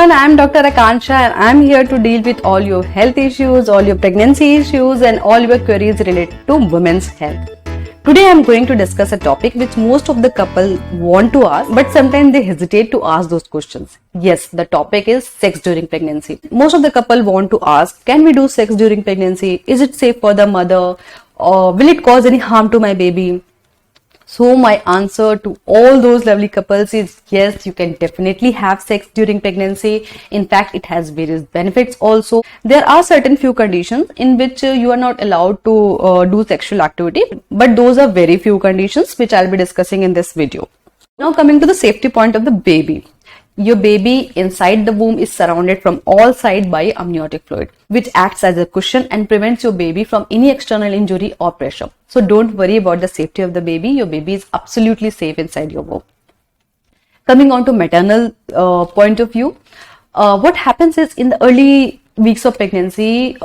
everyone, I am Dr. Akansha and I am here to deal with all your health issues, all your pregnancy issues and all your queries related to women's health. Today I am going to discuss a topic which most of the couple want to ask but sometimes they hesitate to ask those questions. Yes, the topic is sex during pregnancy. Most of the couple want to ask, can we do sex during pregnancy? Is it safe for the mother? Or will it cause any harm to my baby? So my answer to all those lovely couples is yes, you can definitely have sex during pregnancy. In fact, it has various benefits also. There are certain few conditions in which you are not allowed to do sexual activity, but those are very few conditions which I'll be discussing in this video. Now coming to the safety point of the baby. Your baby inside the womb is surrounded from all sides by amniotic fluid, which acts as a cushion and prevents your baby from any external injury or pressure. So don't worry about the safety of the baby. Your baby is absolutely safe inside your womb. Coming on to maternal point of view, what happens is in the early weeks of pregnancy,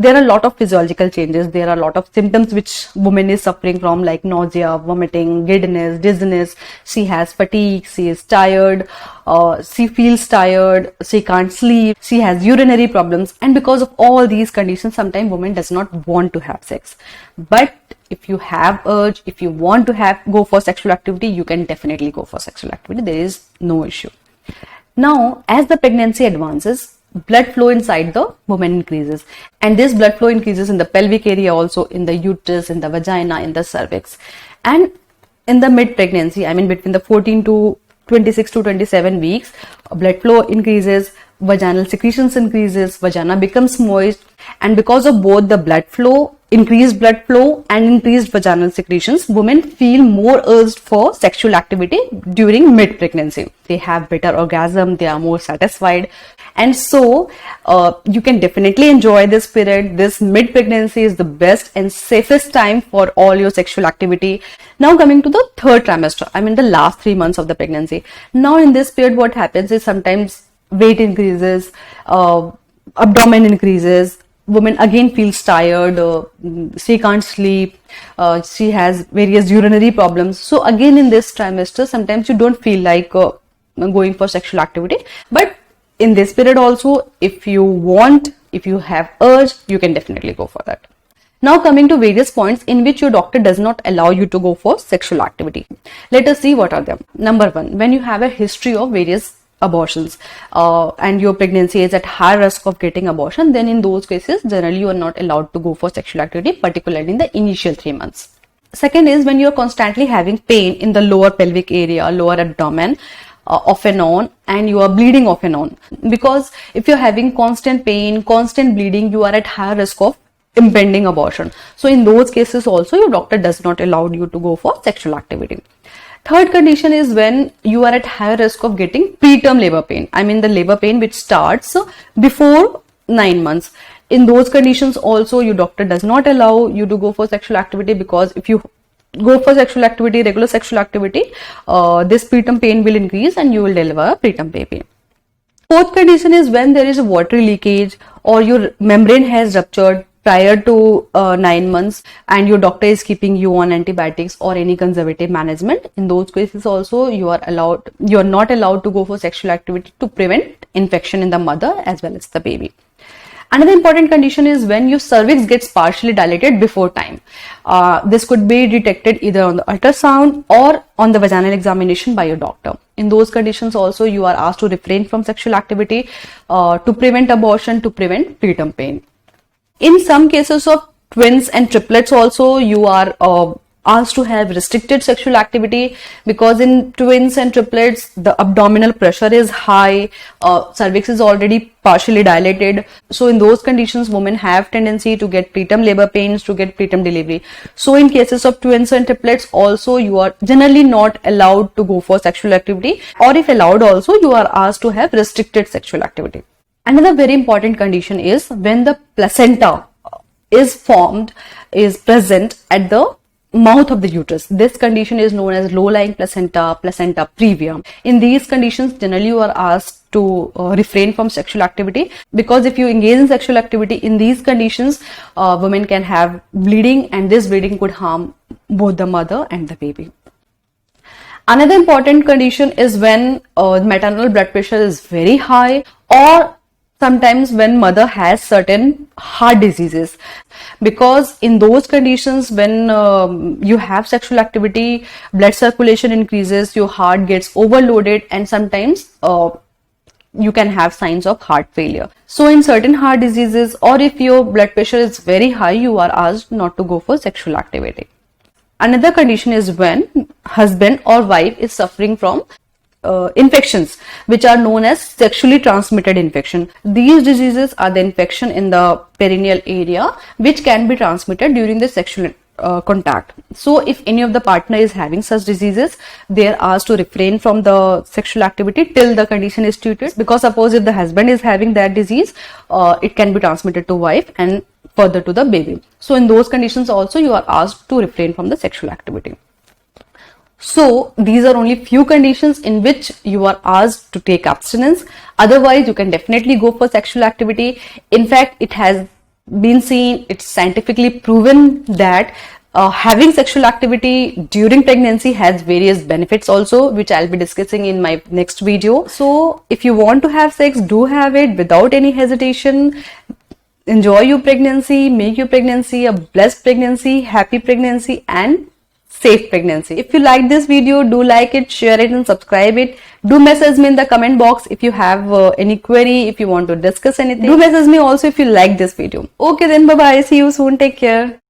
there are a lot of physiological changes. There are a lot of symptoms which woman is suffering from, like nausea, vomiting, giddiness, dizziness. She has fatigue, she is tired, she feels tired, she can't sleep, she has urinary problems. And because of all these conditions, sometimes woman does not want to have sex. But if you have urge, if you want to go for sexual activity, you can definitely go for sexual activity. There is no issue. Now, as the pregnancy advances, blood flow inside the woman increases, and this blood flow increases in the pelvic area also, in the uterus, in the vagina, in the cervix. And in the mid pregnancy, I mean between the 14 to 26 to 27 weeks, blood flow increases, vaginal secretions increases, vagina becomes moist, and because of both the blood flow, increased blood flow and increased vaginal secretions, women feel more urged for sexual activity during mid pregnancy. They have better orgasm, they are more satisfied, and so you can definitely enjoy this period. This mid pregnancy is the best and safest time for all your sexual activity. Now coming to the third trimester, I mean the last 3 months of the pregnancy. Now in this period what happens is sometimes weight increases, abdomen increases, woman again feels tired, she can't sleep, she has various urinary problems. So again in this trimester, sometimes you don't feel like going for sexual activity. But in this period also, if you want, if you have urge, you can definitely go for that. Now coming to various points in which your doctor does not allow you to go for sexual activity. Let us see what are them. Number one, when you have a history of various abortions and your pregnancy is at high risk of getting abortion, then in those cases generally you are not allowed to go for sexual activity, particularly in the initial 3 months. Second is when you are constantly having pain in the lower pelvic area, lower abdomen, off and on, and you are bleeding off and on, because if you're having constant pain, constant bleeding, you are at high risk of impending abortion. So in those cases also your doctor does not allow you to go for sexual activity. Third condition is when you are at high risk of getting preterm labor pain. I mean the labor pain which starts before 9 months. In those conditions also your doctor does not allow you to go for sexual activity, because if you go for sexual activity, regular sexual activity, this preterm pain will increase and you will deliver a preterm baby. Fourth condition is when there is a watery leakage or your membrane has ruptured prior to 9 months and your doctor is keeping you on antibiotics or any conservative management. In those cases also you are not allowed to go for sexual activity to prevent infection in the mother as well as the baby. Another important condition is when your cervix gets partially dilated before time. This could be detected either on the ultrasound or on the vaginal examination by your doctor. In those conditions also you are asked to refrain from sexual activity to prevent abortion, to prevent preterm pain. In some cases of twins and triplets also you are asked to have restricted sexual activity, because in twins and triplets the abdominal pressure is high, cervix is already partially dilated. So in those conditions women have tendency to get preterm labor pains, to get preterm delivery. So in cases of twins and triplets also you are generally not allowed to go for sexual activity, or if allowed also you are asked to have restricted sexual activity. Another very important condition is when the placenta is present at the mouth of the uterus. This condition is known as low-lying placenta, placenta previa. In these conditions, generally you are asked to refrain from sexual activity, because if you engage in sexual activity in these conditions, women can have bleeding, and this bleeding could harm both the mother and the baby. Another important condition is when maternal blood pressure is very high, or sometimes when mother has certain heart diseases, because in those conditions when you have sexual activity, blood circulation increases, your heart gets overloaded, and sometimes you can have signs of heart failure. So in certain heart diseases, or if your blood pressure is very high, you are asked not to go for sexual activity. Another condition is when husband or wife is suffering from infections which are known as sexually transmitted infection. These diseases are the infection in the perineal area which can be transmitted during the sexual contact. So if any of the partner is having such diseases, they are asked to refrain from the sexual activity till the condition is treated, because suppose if the husband is having that disease, it can be transmitted to wife and further to the baby. So in those conditions also you are asked to refrain from the sexual activity. So these are only few conditions in which you are asked to take abstinence. Otherwise you can definitely go for sexual activity. In fact, it has been seen, it's scientifically proven that having sexual activity during pregnancy has various benefits also, which I'll be discussing in my next video. So if you want to have sex, do have it without any hesitation. Enjoy your pregnancy, make your pregnancy a blessed pregnancy, happy pregnancy and safe pregnancy. If you like this video, do like it, share it and subscribe it. Do message me in the comment box if you have any query, if you want to discuss anything. Do message me also if you like this video. Okay then, bye bye, see you soon, take care.